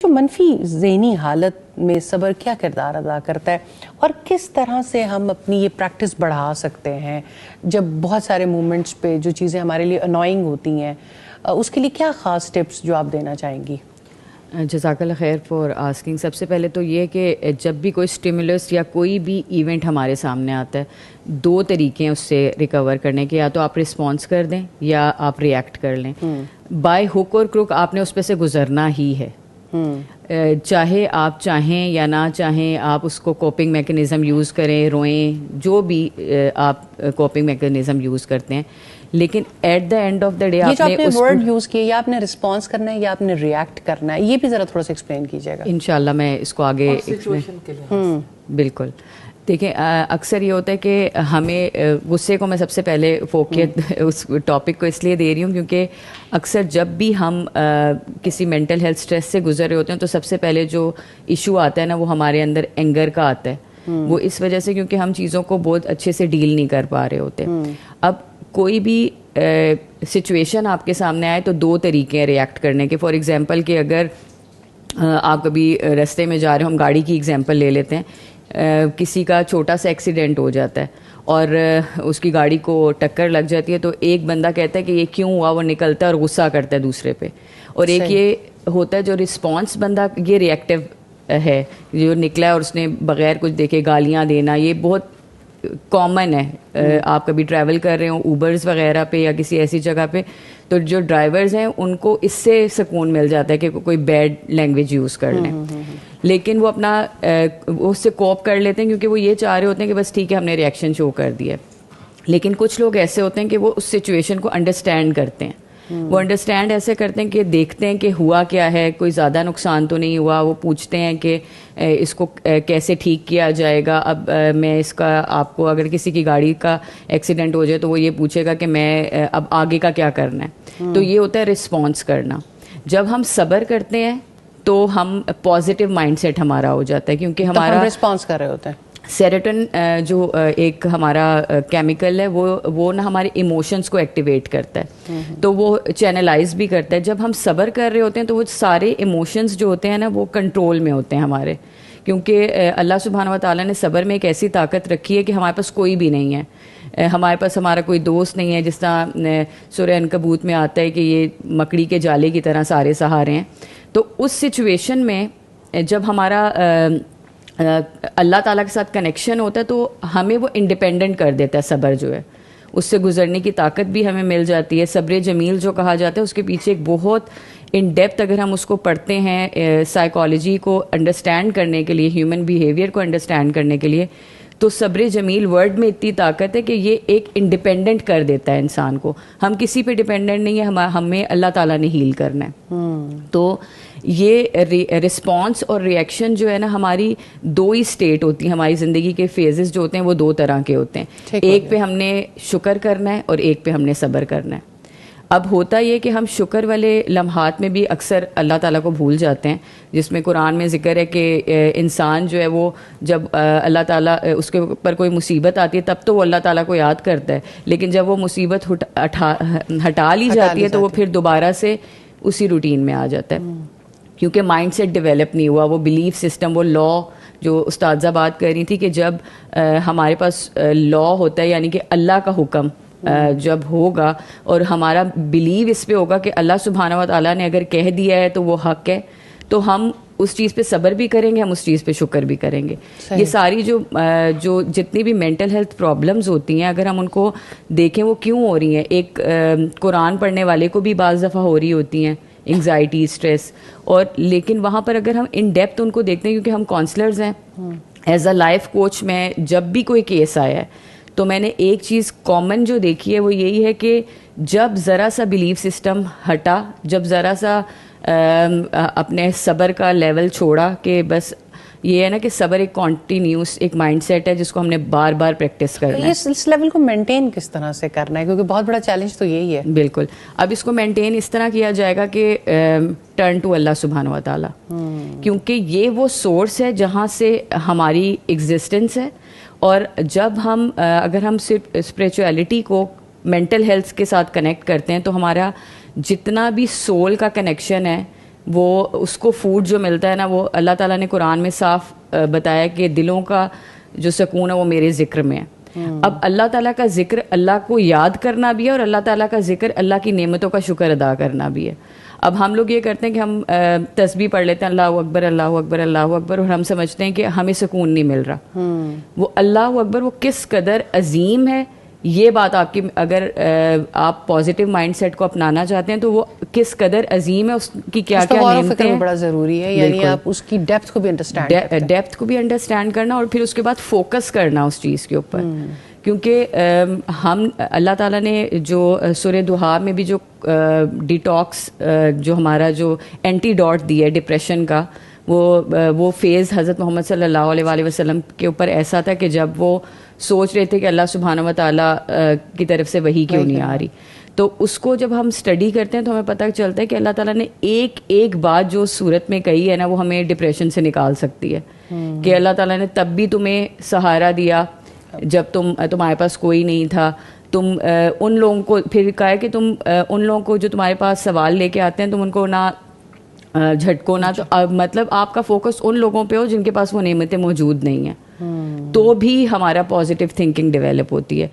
جو منفی ذہنی حالت میں صبر کیا کردار ادا کرتا ہے اور کس طرح سے ہم اپنی یہ پریکٹس بڑھا سکتے ہیں جب بہت سارے مومنٹس پہ جو چیزیں ہمارے لیے انوائنگ ہوتی ہیں، اس کے لیے کیا خاص ٹپس جو آپ دینا چاہیں گی؟ جزاک اللہ خیر فار آسکنگ. سب سے پہلے تو یہ کہ جب بھی کوئی اسٹیمولس یا کوئی بھی ایونٹ ہمارے سامنے آتا ہے، دو طریقے ہیں اس سے ریکور کرنے کے. یا تو آپ رسپانس کر دیں یا آپ ریئیکٹ کر لیں. بائی ہک اور کروک آپ نے اس پہ سے گزرنا ہی ہے. چاہے آپ چاہیں یا نہ چاہیں، آپ اس کو کوپنگ میکینزم یوز کریں، روئیں، جو بھی آپ کوپنگ میکینزم یوز کرتے ہیں، لیکن at the end of the day آپ نے ورڈ یوز کیے، یا آپ نے رسپانس کرنا ہے یا آپ نے ریئیکٹ کرنا ہے، یہ بھی ذرا تھوڑا سا ایکسپلین کیجیے گا. انشاءاللہ میں اس کو آگے بالکل. دیکھیں، اکثر یہ ہوتا ہے کہ ہمیں غصے کو میں سب سے پہلے فوقیت اس ٹاپک کو اس لیے دے رہی ہوں کیونکہ اکثر جب بھی ہم کسی مینٹل ہیلتھ اسٹریس سے گزر رہے ہوتے ہیں تو سب سے پہلے جو ایشو آتا ہے نا، وہ ہمارے اندر اینگر کا آتا ہے. وہ اس وجہ سے کیونکہ ہم چیزوں کو بہت اچھے سے ڈیل نہیں کر پا رہے ہوتے. اب کوئی بھی سچویشن آپ کے سامنے آئے تو دو طریقے ہیں ریئیکٹ کرنے کے. فار ایگزامپل کہ اگر آپ کبھی رستے میں جا رہے ہو، ہم گاڑی کی ایگزامپل لے لیتے ہیں، کسی کا چھوٹا سا ایکسیڈنٹ ہو جاتا ہے اور اس کی گاڑی کو ٹکر لگ جاتی ہے، تو ایک بندہ کہتا ہے کہ یہ کیوں ہوا، وہ نکلتا ہے اور غصہ کرتا ہے دوسرے پہ. اور ایک یہ ہوتا ہے جو رسپانس بندہ، یہ ریئیکٹیو ہے، جو نکلا ہے اور اس نے بغیر کچھ دیکھے گالیاں دینا. یہ بہت کامن ہے. آپ کبھی ٹریول کر رہے ہوں اوبرز وغیرہ پہ یا کسی ایسی جگہ پہ، تو جو ڈرائیورز ہیں ان کو اس سے سکون مل جاتا ہے کہ کوئی بیڈ لینگویج یوز کر لیں، لیکن وہ اپنا اس سے کوپ کر لیتے ہیں کیونکہ وہ یہ چاہ رہے ہوتے ہیں کہ بس ٹھیک ہے، ہم نے ریئیکشن شو کر دیا. لیکن کچھ لوگ ایسے ہوتے ہیں کہ وہ اس سچویشن کو انڈرسٹینڈ کرتے ہیں. وہ انڈرسٹینڈ ایسے کرتے ہیں کہ دیکھتے ہیں کہ ہوا کیا ہے، کوئی زیادہ نقصان تو نہیں ہوا. وہ پوچھتے ہیں کہ اس کو کیسے ٹھیک کیا جائے گا. اب میں اس کا، آپ کو اگر کسی کی گاڑی کا ایکسیڈنٹ ہو جائے تو وہ یہ پوچھے گا کہ میں اب آگے کا کیا کرنا ہے. تو یہ ہوتا ہے رسپانس کرنا. جب ہم صبر کرتے ہیں تو ہم پازیٹیو مائنڈ سیٹ ہمارا ہو جاتا ہے، کیونکہ ہمارا رسپانس کر رہے ہوتے ہیں. سیروٹن جو ایک ہمارا کیمیکل ہے، وہ نا ہمارے ایموشنس کو ایکٹیویٹ کرتا ہے، تو وہ چینلائز بھی کرتا ہے. جب ہم صبر کر رہے ہوتے ہیں تو وہ سارے ایموشنس جو ہوتے ہیں نا، وہ کنٹرول میں ہوتے ہیں ہمارے، کیونکہ اللہ سبحانہ و تعالیٰ نے صبر میں ایک ایسی طاقت رکھی ہے کہ ہمارے پاس کوئی بھی نہیں ہے. ہمارے پاس ہمارا کوئی دوست نہیں ہے. جس طرح سورہ عنکبوت میں آتا ہے کہ یہ مکڑی کے جالے کی طرح سارے سہارے ہیں. تو اس سچویشن میں جب ہمارا اللہ تعالیٰ کے ساتھ کنیکشن ہوتا ہے تو ہمیں وہ انڈیپینڈنٹ کر دیتا ہے. صبر جو ہے، اس سے گزرنے کی طاقت بھی ہمیں مل جاتی ہے. صبر جمیل جو کہا جاتا ہے، اس کے پیچھے ایک بہت ان ڈیپتھ، اگر ہم اس کو پڑھتے ہیں سائیکالوجی کو انڈرسٹینڈ کرنے کے لیے، ہیومن بیہیویئر کو انڈرسٹینڈ کرنے کے لیے، تو صبر جمیل ورڈ میں اتنی طاقت ہے کہ یہ ایک انڈیپینڈنٹ کر دیتا ہے انسان کو. ہم کسی پہ ڈیپینڈنٹ نہیں ہے، ہمیں اللہ تعالیٰ نے ہیل کرنا ہے. تو یہ رسپانس اور ریئیکشن جو ہے نا، ہماری دو ہی اسٹیٹ ہوتی ہیں. ہماری زندگی کے فیزز جو ہوتے ہیں وہ دو طرح کے ہوتے ہیں. ایک پہ ہم نے شکر کرنا ہے اور ایک پہ ہم نے صبر کرنا ہے. اب ہوتا یہ کہ ہم شکر والے لمحات میں بھی اکثر اللہ تعالیٰ کو بھول جاتے ہیں، جس میں قرآن میں ذکر ہے کہ انسان جو ہے وہ جب اللہ تعالیٰ اس کے اوپر کوئی مصیبت آتی ہے تب تو وہ اللہ تعالیٰ کو یاد کرتا ہے، لیکن جب وہ مصیبت ہٹا لی جاتی ہے تو وہ پھر دوبارہ سے اسی روٹین میں آ جاتا ہے، کیونکہ مائنڈ سیٹ ڈیولپ نہیں ہوا. وہ بلیف سسٹم، وہ لا جو استاذہ بات کر رہی تھی کہ جب ہمارے پاس لا ہوتا ہے، یعنی کہ اللہ کا حکم جب ہوگا اور ہمارا بلیو اس پہ ہوگا کہ اللہ سبحانہ و تعالیٰ نے اگر کہہ دیا ہے تو وہ حق ہے، تو ہم اس چیز پہ صبر بھی کریں گے، ہم اس چیز پہ شکر بھی کریں گے. یہ ساری جو جتنی بھی مینٹل ہیلتھ پرابلمز ہوتی ہیں، اگر ہم ان کو دیکھیں وہ کیوں ہو رہی ہیں. ایک قرآن پڑھنے والے کو بھی بعض دفعہ ہو رہی ہوتی ہیں انگزائٹی، اسٹریس، اور لیکن وہاں پر اگر ہم ان ڈیپتھ ان کو دیکھتے ہیں، کیونکہ ہم کاؤنسلرز ہیں، ایز اے لائف کوچ میں جب بھی کوئی کیس آیا ہے تو میں نے ایک چیز کامن جو دیکھی ہے وہ یہی ہے کہ جب ذرا سا بلیف سسٹم ہٹا، جب ذرا سا اپنے صبر کا لیول چھوڑا، کہ بس یہ ہے نا کہ صبر ایک کنٹینیوس ایک مائنڈ سیٹ ہے جس کو ہم نے بار بار پریکٹس کرنا ہے. اس لیول کو مینٹین کس طرح سے کرنا ہے، کیونکہ بہت بڑا چیلنج تو یہی ہے. بالکل. اب اس کو مینٹین اس طرح کیا جائے گا کہ ٹرن ٹو اللہ سبحانہ و تعالیٰ، کیونکہ یہ وہ سورس ہے جہاں سے ہماری ایگزسٹنس ہے. اور جب ہم اگر ہم صرف اسپریچولیٹی کو مینٹل ہیلتھ کے ساتھ کنیکٹ کرتے ہیں تو ہمارا جتنا بھی سول کا کنیکشن ہے وہ اس کو فوڈ جو ملتا ہے نا وہ اللہ تعالیٰ نے قرآن میں صاف بتایا کہ دلوں کا جو سکون ہے وہ میرے ذکر میں ہے. اب اللہ تعالیٰ کا ذکر اللہ کو یاد کرنا بھی ہے اور اللہ تعالیٰ کا ذکر اللہ کی نعمتوں کا شکر ادا کرنا بھی ہے. اب ہم لوگ یہ کرتے ہیں کہ ہم تسبیح پڑھ لیتے ہیں اللہ اکبر اللہ اکبر اللہ اکبر, اور ہم سمجھتے ہیں کہ ہمیں سکون نہیں مل رہا. وہ اللہ اکبر وہ کس قدر عظیم ہے, یہ بات آپ کی, اگر آپ پازیٹیو مائنڈ سیٹ کو اپنانا چاہتے ہیں تو وہ کس قدر عظیم ہے, اس کی کیا کیا نعمتیں ہیں, بڑا ضروری ہے. یعنی آپ اس کی ڈیپتھ کو بھی ڈیپتھ کو بھی انڈرسٹینڈ کرنا, اور پھر اس کے بعد فوکس کرنا اس چیز کے اوپر. کیونکہ ہم اللہ تعالیٰ نے جو سورہ دہا میں بھی جو ڈیٹاکس جو ہمارا جو اینٹی ڈاٹ دی ہے ڈپریشن کا, وہ فیز حضرت محمد صلی اللہ علیہ وآلہ وسلم کے اوپر ایسا تھا کہ جب وہ سوچ رہے تھے کہ اللہ سبحانہ و تعالیٰ کی طرف سے وحی کیوں نہیں آ رہی, تو اس کو جب ہم اسٹڈی کرتے ہیں تو ہمیں پتہ چلتا ہے کہ اللہ تعالیٰ نے ایک بات جو صورت میں کہی ہے نا وہ ہمیں ڈپریشن سے نکال سکتی ہے. کہ اللہ تعالیٰ نے تب بھی تمہیں سہارا دیا جب تمہارے پاس کوئی نہیں تھا. تم ان لوگوں کو پھر کہا ہے کہ تم ان لوگوں کو جو تمہارے پاس سوال لے کے آتے ہیں تم ان کو نہ جھٹکو نہ, تو مطلب آپ کا فوکس ان لوگوں پہ ہو جن کے پاس وہ نعمتیں موجود نہیں ہیں, تو بھی ہمارا پازیٹیو تھنکنگ ڈیولپ ہوتی ہے.